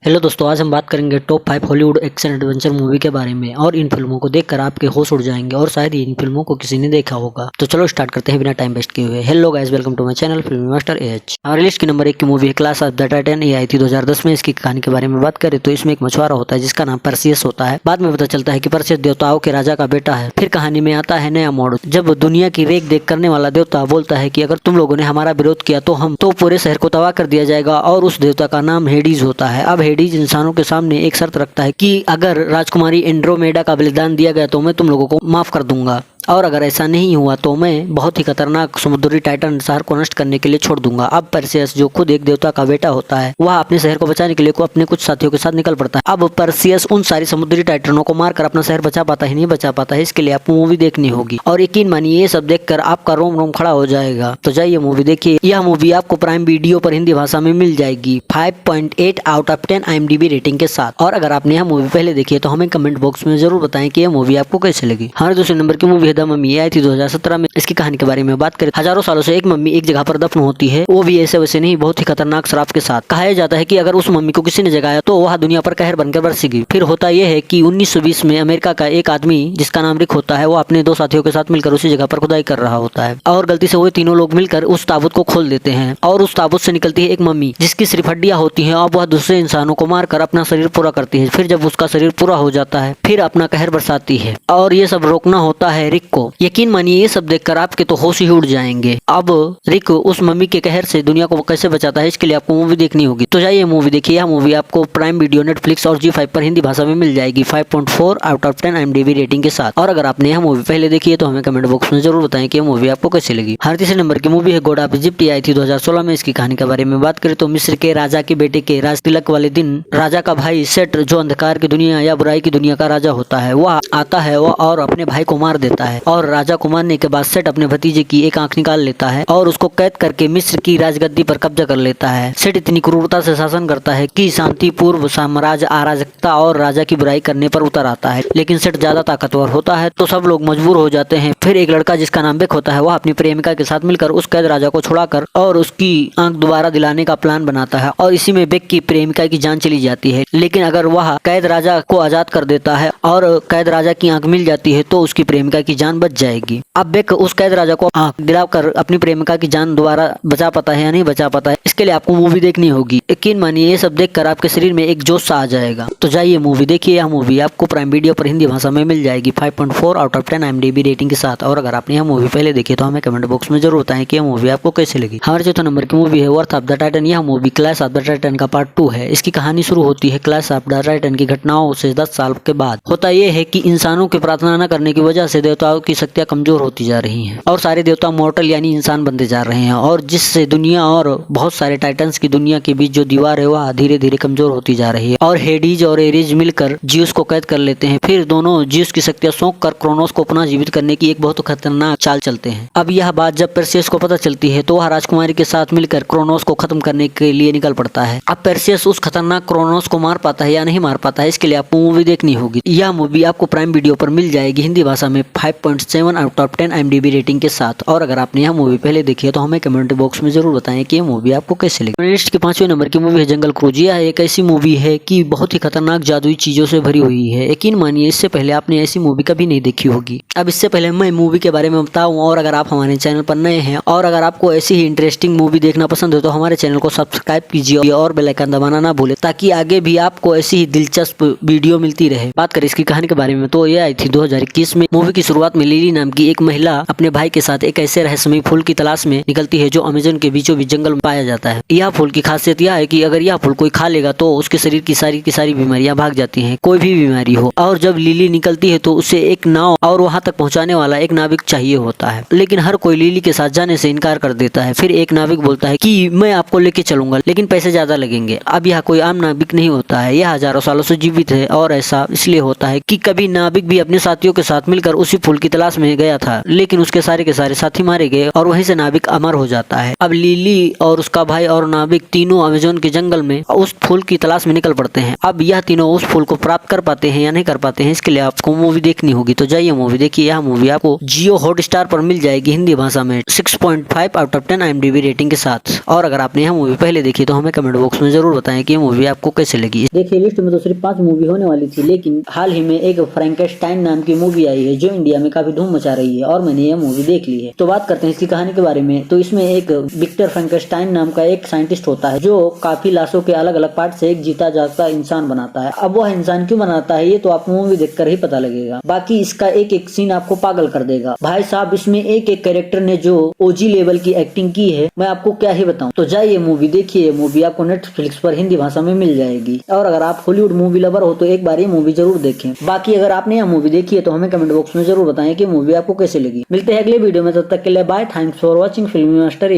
Hello दोस्तों, आज हम बात करेंगे top 5 Hollywood action adventure movie के बारे में। और इन फिल्मों को देखकर आपके होश उड़ जाएंगे और शायद ही इन फिल्मों को किसी ने देखा होगा। तो चलो स्टार्ट करते हैं बिना टाइम वेस्ट किए हुए। Hello guys, welcome to my channel film master H. हमारी लिस्ट की नंबर 1 की मूवी है क्लास ऑफ द टाइटन। ये आई थी 2010 में। इसकी कहानी के बारे में बात करें तो इसमें एक मछुआरा होता है जिसका नाम परसियस होता है। बाद में पता चलता है कि परसियस देवताओं के राजा का बेटा है। फिर कहानी में आता है नया मोड़, जब दुनिया की रेख देख करने वाला देवता बोलता है कि अगर तुम लोगों ने हमारा विरोध किया तो पूरे शहर को तबाह कर दिया जाएगा। और उस देवता का नाम हेडीज होता है। अब हेडीज इंसानों के सामने एक शर्त रखता है कि अगर राजकुमारी एंड्रोमेडा का बलिदान दिया गया तो मैं तुम लोगों को माफ कर दूंगा, और अगर ऐसा नहीं हुआ तो मैं बहुत ही खतरनाक समुद्री टाइटन शहर को नष्ट करने के लिए छोड़ दूंगा। अब परसियस, जो खुद एक देवता का बेटा होता है, वह अपने शहर को बचाने के लिए अपने कुछ साथियों के साथ निकल पड़ता है। अब परसियस उन सारी समुद्री टाइटनों को मारकर अपना शहर बचा पाता है नहीं बचा पाता है। इसके लिए आपको मूवी देखनी होगी और यकीन मानिए ये सब देखकर आपका रोम रोम खड़ा हो जाएगा। तो जाइए मूवी देखिए। यह मूवी आपको प्राइम वीडियो पर हिंदी भाषा में मिल जाएगी 5.8 आउट ऑफ 10 IMDb रेटिंग के साथ। और अगर आपने यह मूवी पहले देखी है तो हमें कमेंट बॉक्स में जरूर बताएं कि यह मूवी आपको कैसे लगी। हमारे दूसरे नंबर की मूवी है द मम्मी। आई थी 2017 में। इसकी कहानी के बारे में बात करें, हजारों सालों से एक मम्मी एक जगह पर दफन होती है, वो भी ऐसे वैसे नहीं, बहुत ही खतरनाक श्राप के साथ। कहा जाता है कि अगर उस मम्मी को किसी ने जगाया तो वह दुनिया पर कहर बनकर बरसेगी। फिर होता यह है कि 1920 में अमेरिका का एक आदमी जिसका नाम रिक होता है, वो अपने 2 साथियों के साथ मिलकर उसी जगह पर खुदाई कर रहा होता है और गलती से वो तीनों लोग मिलकर उस ताबूत को खोल देते हैं और उस ताबूत से निकलती है एक मम्मी जिसकी सिर्फ हड्डियां होती हैं और वह दूसरे इंसानों को मारकर अपना शरीर पूरा करती है। फिर जब उसका शरीर पूरा हो जाता है फिर अपना कहर बरसाती है और ये सब रोकना होता है रिक को। यकीन मानिए ये सब देखकर आपके तो होश ही उड़ जाएंगे। अब रिक उस मम्मी के कहर से दुनिया को कैसे बचाता है, इसके लिए आपको मूवी देखनी होगी। तो जाइए मूवी देखिए। यह मूवी आपको प्राइम वीडियो, नेटफ्लिक्स और G5 पर हिंदी भाषा में मिल जाएगी 5.4 आउट ऑफ 10 IMDb रेटिंग के साथ। और अगर आपने यह मूवी पहले देखी है तो हमें कमेंट बॉक्स में जरूर बताएं कि यह मूवी आपको कैसी लगी। हर तीसरे नंबर की मूवी है गॉड ऑफ इजिप्ट। आई थी 2016 में। इसकी कहानी के बारे में बात करें तो मिस्र के राजा के बेटे के राज तिलक वाले दिन राजा का भाई सेट, जो अंधकार की दुनिया या बुराई की दुनिया का राजा होता है, वह आता है और अपने भाई को मार देता है। और राजा को मारने के बाद सेट अपने भतीजे की एक आंख निकाल लेता है और उसको कैद करके मिस्र की राजगद्दी पर कब्जा कर लेता है। सेट इतनी क्रूरता से शासन करता है कि शांति पूर्व साम्राज्य अराजकता और राजा की बुराई करने पर उतर आता है। लेकिन सेट ज्यादा ताकतवर होता है तो सब लोग मजबूर हो जाते हैं। फिर एक लड़का जिसका नाम बेक होता है, वह अपनी प्रेमिका के साथ मिलकर उस कैद राजा को छुड़ाकर और उसकी आंख दोबारा दिलाने का प्लान बनाता है और इसी में बेक की प्रेमिका की जान चली जाती है। लेकिन अगर वह कैद राजा को आजाद कर देता है और कैद राजा की आंख मिल जाती है तो उसकी प्रेमिका की जान बच जाएगी। अब बेक उस कैद राजा को आंख दिलाकर अपनी प्रेमिका की जान दोबारा बचा पाता है या नहीं बचा पाता है, इसके लिए आपको मूवी देखनी होगी। यकीन मानिए ये सब देखकर आपके शरीर में एक जोश सा आ जाएगा। तो जाइए मूवी देखिए। यह मूवी आपको प्राइम वीडियो पर हिंदी भाषा में मिल जाएगी 5.4 आउट ऑफ 10 IMDb रेटिंग के साथ। और अगर आपने यह मूवी पहले देखी तो हमें कमेंट बॉक्स में जरूर बताएं कि यह मूवी आपको कैसी लगी। हमारे चौथे नंबर की मूवी है वर्थ ऑफ द टाइटन। यह movie clash of the Titan का पार्ट 2 है। इसकी कहानी शुरू होती है क्लैश ऑफ द टाइटन की घटनाओं से 10 साल के बाद। होता यह है कि इंसानों की प्रार्थना न करने की वजह से देवताओं की शक्तियां कमजोर होती जा रही हैं और सारे देवता मॉर्टल यानी इंसान बनते जा रहे हैं, और जिससे दुनिया और बहुत सारे टाइटन्स की दुनिया के बीच जो दीवार है वह धीरे धीरे कमजोर होती जा रही है। और हेडीज और एरिज मिलकर जियस को कैद कर लेते हैं। फिर दोनों जियस की शक्तियां सौंप कर क्रोनोस को पुनः जीवित करने की एक बहुत खतरनाक चाल चलते हैं। अब यह बात जब परसियस को पता चलती है तो वह राजकुमारी के साथ मिलकर क्रोनोस को खत्म करने के लिए निकल पड़ता है। अब परसियस उस खतरनाक क्रोनोस को मार पाता है या नहीं मार पाता है, इसके लिए आपको मूवी देखनी होगी। यह मूवी आपको प्राइम वीडियो पर मिल जाएगी हिंदी भाषा में 5.7 आउट ऑफ 10 IMDb रेटिंग के साथ। और अगर आपने यह मूवी पहले देखी है तो हमें कमेंट बॉक्स में जरूर बताएं कि यह मूवी आपको कैसे लगी। लिस्ट के 5वें नंबर की मूवी है जंगल क्रूज। यह एक ऐसी मूवी है कि बहुत ही खतरनाक जादुई चीजों से भरी हुई है। यकीन मानिए इससे पहले आपने ऐसी मूवी कभी नहीं देखी होगी। अब इससे पहले मैं मूवी के बारे में बताऊं, और अगर आप हमारे चैनल पर नए हैं और अगर आपको ऐसी ही इंटरेस्टिंग मूवी देखना पसंद है तो हमारे चैनल को सब्सक्राइब कीजिए और बेल आइकन दबाना ना भूले, ताकि आगे भी आपको ऐसी ही दिलचस्प वीडियो मिलती रहे। बात करें इसकी कहानी के बारे में तो यह आई थी 2021 में। मूवी की शुरुआत में लिली नाम की एक महिला अपने भाई के साथ एक ऐसे रहस्यमय फूल की तलाश में निकलती है जो अमेज़न के बीचों बीच जंगल में पाया जाता है। यह फूल की खासियत यह है कि अगर यह फूल कोई खा लेगा तो उसके शरीर की सारी बीमारियां भाग जाती हैं, कोई भी बीमारी हो। और जब लिली निकलती है तो उसे एक नाव और वहां तक पहुंचाने वाला एक नाविक चाहिए होता है, लेकिन हर कोई लिली के साथ जाने से इनकार कर देता है। फिर एक नाविक बोलता है कि मैं आपको लेके चलूंगा लेकिन पैसे ज्यादा लगेंगे। अब यह कोई आम नाविक नहीं होता है, यह हजारों सालों से जीवित है और ऐसा इसलिए होता है कि कभी नाविक भी अपने साथियों के साथ मिलकर उसी फूल की तलाश में गया था, लेकिन उसके सारे के सारे साथी मारे गए और वहीं से नाविक अमर हो जाता है। अब लिली और उसका भाई और नाविक तीनों अमेज़न के जंगल में उस फूल की तलाश में निकल पड़ते हैं। अब यह तीनों उस फूल को प्राप्त कर पाते हैं या नहीं कर पाते हैं, इसके लिए आपको मूवी देखनी होगी। तो जाइए मूवी देखिए। यह मूवी आपको जियो हॉटस्टार पर मिल जाएगी हिंदी भाषा में 6.5 आउट ऑफ 10 IMDb रेटिंग के साथ। और अगर आपने यह मूवी पहले देखी तो हमें कमेंट बॉक्स में जरूर बताएं कि ये मूवी आपको कैसे लगी। देखिए लिस्ट में तो सिर्फ 5 मूवी होने वाली थी, लेकिन हाल ही में एक फ्रैंकेनस्टाइन नाम की मूवी आई है जो इंडिया में काफी धूम मचा रही है और मैंने यह मूवी देख ली है। तो बात करते हैं इसकी कहानी के बारे में। तो इसमें एक विक्टर फ्रैंकेनस्टाइन नाम का एक साइंटिस्ट होता है जो काफी लाशों के अलग अलग पार्ट से एक जीता जागता इंसान बनाता है। अब वह इंसान क्यों बनाता है ये तो आपको मूवी देखकर ही पता लगेगा। बाकी इसका एक एक सीन आपको पागल कर देगा भाई साहब। इसमें एक एक कैरेक्टर ने जो ओजी लेवल की एक्टिंग की है मैं आपको क्या ही बताऊं। तो जाइए मूवी देखिए। मूवी आपको नेटफ्लिक्स पर हिंदी भाषा में मिल जाएगी। और अगर आप हॉलीवुड मूवी लवर हो तो एक बार ये मूवी जरूर देखें। बाकी अगर आपने यह मूवी देखी है तो हमें कमेंट बॉक्स में जरूर बताएं कि मूवी आपको कैसे लगी। मिलते हैं अगले वीडियो में, तब तक के लिए बाय। थैंक्स फॉर वॉचिंग फिल्मी मास्टर।